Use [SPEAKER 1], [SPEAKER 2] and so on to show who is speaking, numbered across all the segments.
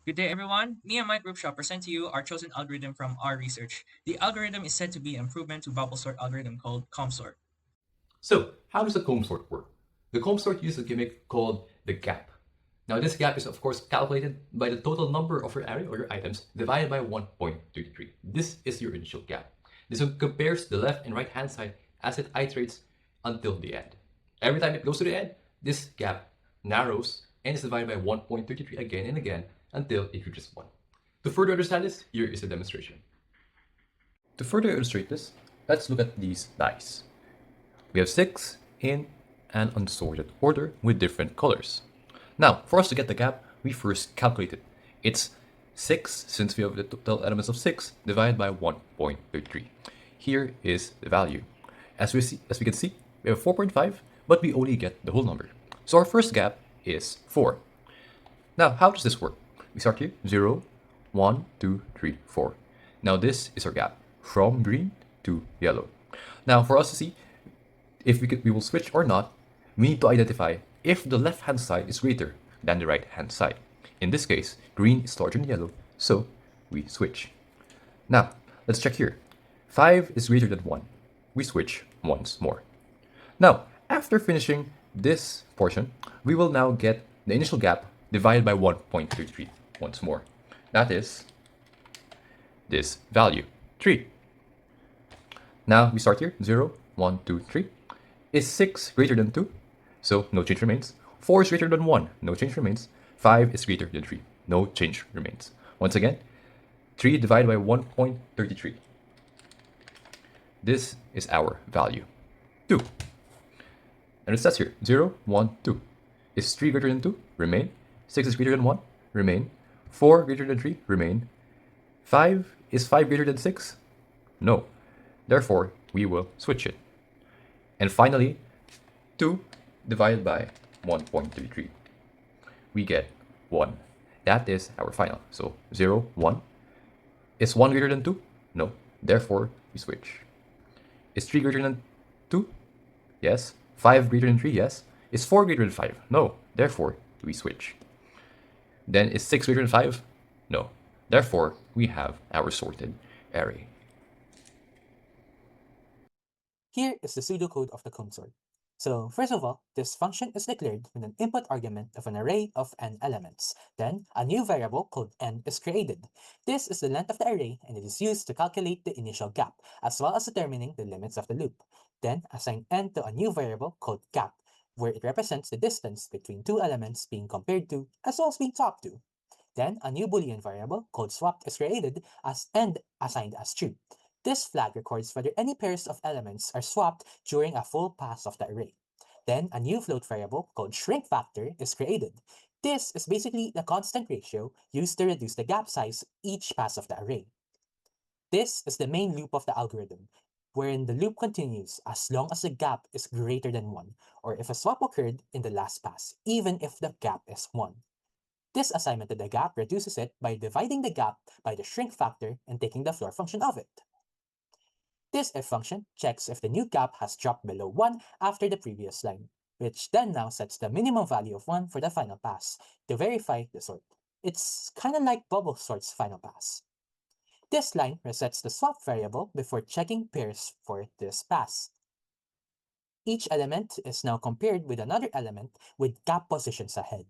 [SPEAKER 1] Good day, everyone. Me and my group shall present to you our chosen algorithm from our research. The algorithm is said to be an improvement to bubble sort algorithm called COMSORT.
[SPEAKER 2] So, how does the comb sort work? The comb sort uses a gimmick called the gap. Now, this gap is of course calculated by the total number of your array or your items divided by 1.33. This is your initial gap. This one compares the left and right hand side as it iterates until the end. Every time it goes to the end, this gap narrows and is divided by 1.33 again and again until it reaches 1. To further understand this, here is a demonstration. To further illustrate this, let's look at these dice. We have 6 in an unsorted order with different colors. Now, for us to get the gap, we first calculate it. It's 6, since we have the total elements of 6, divided by 1.33. Here is the value. As we can see, we have 4.5, but we only get the whole number. So our first gap is 4. Now, how does this work? We start here, 0, 1, 2, 3, 4. Now this is our gap, from green to yellow. Now, for us to see if we will switch or not, we need to identify if the left-hand side is greater than the right-hand side. In this case, green is larger than yellow, so we switch. Now, let's check here. 5 is greater than 1. We switch once more. Now, after finishing this portion, we will now get the initial gap divided by 1.33 once more. That is this value, 3. Now, we start here, 0, 1, 2, 3. Is 6 greater than 2? So no change remains. 4 is greater than 1. No change remains. 5 is greater than 3. No change remains. Once again, 3 divided by 1.33. This is our value, 2. And it says here, 0, 1, 2. Is 3 greater than 2? Remain. 6 is greater than 1? Remain. 4 greater than 3? Remain. 5, is 5 greater than 6? No. Therefore, we will switch it. And finally, 2 divided by 1.33. We get 1. That is our final. So 0, 1. Is 1 greater than 2? No. Therefore, we switch. Is 3 greater than 2? Yes. 5 greater than 3? Yes. Is 4 greater than 5? No. Therefore, we switch. Then is 6 greater than 5? No. Therefore, we have our sorted array.
[SPEAKER 3] Here is the pseudocode of the COMSORT. So first of all, this function is declared with an input argument of an array of n elements. Then a new variable called n is created. This is the length of the array and it is used to calculate the initial gap, as well as determining the limits of the loop. Then assign n to a new variable called gap, where it represents the distance between two elements being compared to, as well as being talked to. Then a new Boolean variable called swapped is created as and assigned as true. This flag records whether any pairs of elements are swapped during a full pass of the array. Then a new float variable called shrink factor is created. This is basically the constant ratio used to reduce the gap size each pass of the array. This is the main loop of the algorithm, wherein the loop continues as long as the gap is greater than 1, or if a swap occurred in the last pass, even if the gap is 1. This assignment to the gap reduces it by dividing the gap by the shrink factor and taking the floor function of it. This if function checks if the new gap has dropped below 1 after the previous line, which then now sets the minimum value of 1 for the final pass to verify the sort. It's kind of like bubble sort's final pass. This line resets the swap variable before checking pairs for this pass. Each element is now compared with another element with gap positions ahead.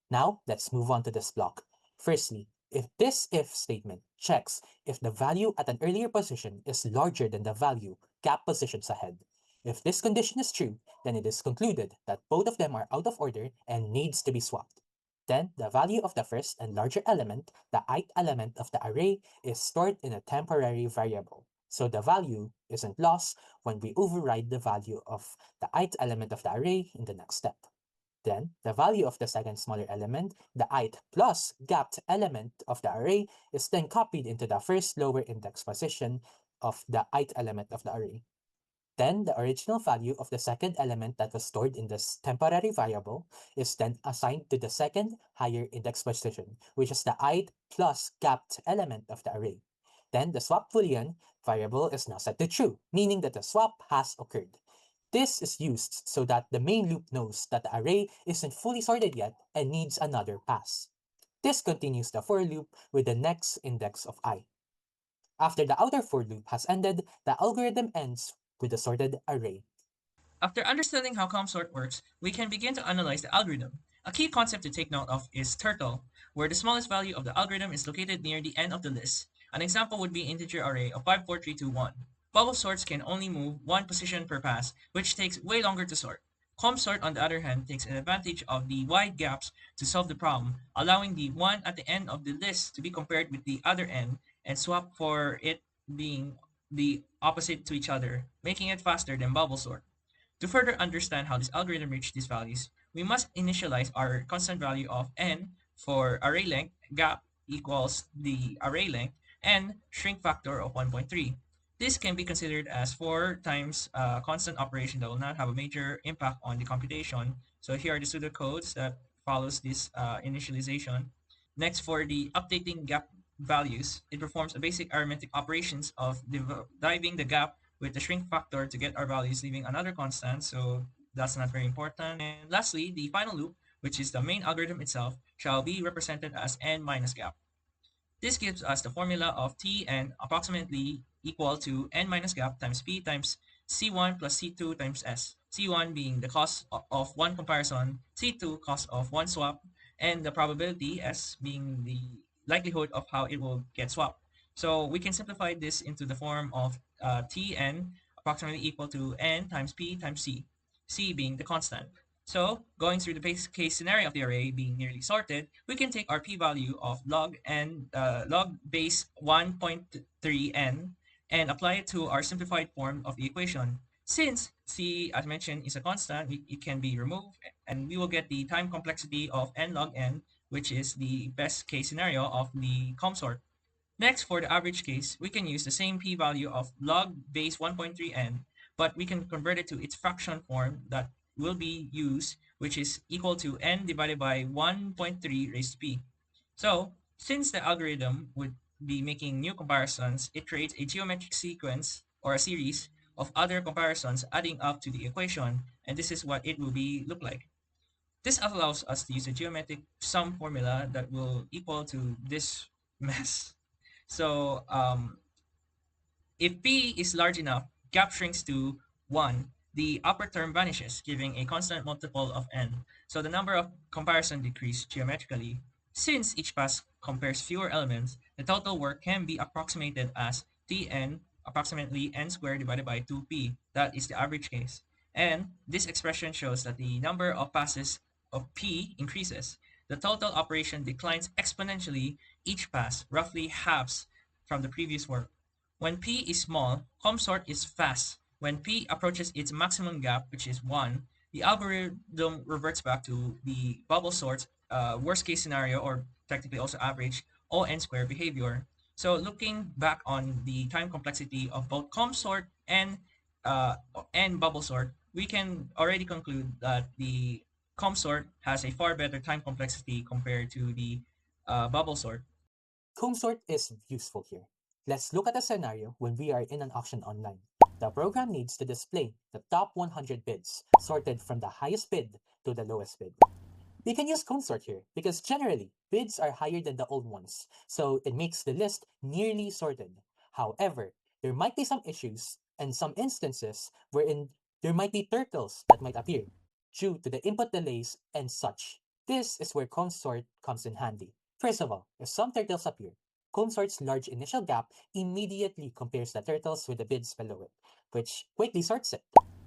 [SPEAKER 3] Now, let's move on to this block. Firstly, if this if statement checks if the value at an earlier position is larger than the value gap positions ahead. If this condition is true, then it is concluded that both of them are out of order and needs to be swapped. Then, the value of the first and larger element, the ith element of the array, is stored in a temporary variable. So the value isn't lost when we override the value of the ith element of the array in the next step. Then, the value of the second smaller element, the ith plus gapped element of the array, is then copied into the first lower index position of the ith element of the array. Then, the original value of the second element that was stored in this temporary variable is then assigned to the second higher index position, which is the ith plus gapped element of the array. Then, the swap boolean variable is now set to true, meaning that the swap has occurred. This is used so that the main loop knows that the array isn't fully sorted yet and needs another pass. This continues the for loop with the next index of I. After the outer for loop has ended, the algorithm ends with a sorted array.
[SPEAKER 1] After understanding how ComSort works, we can begin to analyze the algorithm. A key concept to take note of is turtle, where the smallest value of the algorithm is located near the end of the list. An example would be integer array of 5, 4, 3, 2, 1. Bubble sorts can only move one position per pass, which takes way longer to sort. ComSort, on the other hand, takes advantage of the wide gaps to solve the problem, allowing the one at the end of the list to be compared with the other end and swap for it being the opposite to each other, making it faster than bubble sort. To further understand how this algorithm reached these values, we must initialize our constant value of n for array length, gap equals the array length, and shrink factor of 1.3. This can be considered as 4 times a constant operation that will not have a major impact on the computation. So here are the pseudocodes that follows this initialization. Next, for the updating gap values, it performs a basic arithmetic operations of diving the gap with the shrink factor to get our values, leaving another constant, so that's not very important. And lastly, the final loop, which is the main algorithm itself, shall be represented as n minus gap. This gives us the formula of Tn approximately equal to n minus gap times p times C1 plus C2 times S. C1 being the cost of one comparison, C2 cost of one swap, and the probability S being the likelihood of how it will get swapped. So we can simplify this into the form of Tn approximately equal to n times p times C, C being the constant. So, going through the base case scenario of the array being nearly sorted, we can take our p-value of log base 1.3n and apply it to our simplified form of the equation. Since c, as mentioned, is a constant, it can be removed, and we will get the time complexity of n log n, which is the best case scenario of the ComSort. Next, for the average case, we can use the same p-value of log base 1.3n, but we can convert it to its fraction form that will be used, which is equal to n divided by 1.3 raised to p. So, since the algorithm would be making new comparisons, it creates a geometric sequence or a series of other comparisons adding up to the equation, and this is what it will be look like. This allows us to use a geometric sum formula that will equal to this mess. So if P is large enough, gap shrinks to 1. The upper term vanishes, giving a constant multiple of n. So the number of comparison decrease geometrically. Since each pass compares fewer elements, the total work can be approximated as Tn approximately n squared divided by 2p. That is the average case. And this expression shows that the number of passes of P increases. The total operation declines exponentially each pass, roughly halves from the previous work. When P is small, ComSort is fast. When P approaches its maximum gap, which is 1, the algorithm reverts back to the bubble sort, worst case scenario, or technically also average, ON square behavior. So looking back on the time complexity of both ComSort uh, and bubble sort, we can already conclude that the ComSort has a far better time complexity compared to the bubble sort.
[SPEAKER 3] ComSort is useful here. Let's look at a scenario when we are in an auction online. The program needs to display the top 100 bids, sorted from the highest bid to the lowest bid. We can use ComSort here because generally bids are higher than the old ones, so it makes the list nearly sorted. However, there might be some issues and some instances wherein there might be turtles that might appear due to the input delays and such. This is where ComSort comes in handy. First of all, if some turtles appear, ComSort's large initial gap immediately compares the turtles with the bids below it, which quickly sorts it.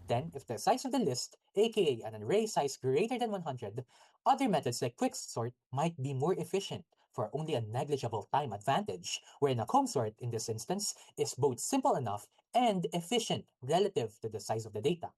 [SPEAKER 3] Then, if the size of the list, aka an array size greater than 100, other methods like quicksort might be more efficient for only a negligible time advantage, wherein a ComSort in this instance is both simple enough and efficient relative to the size of the data.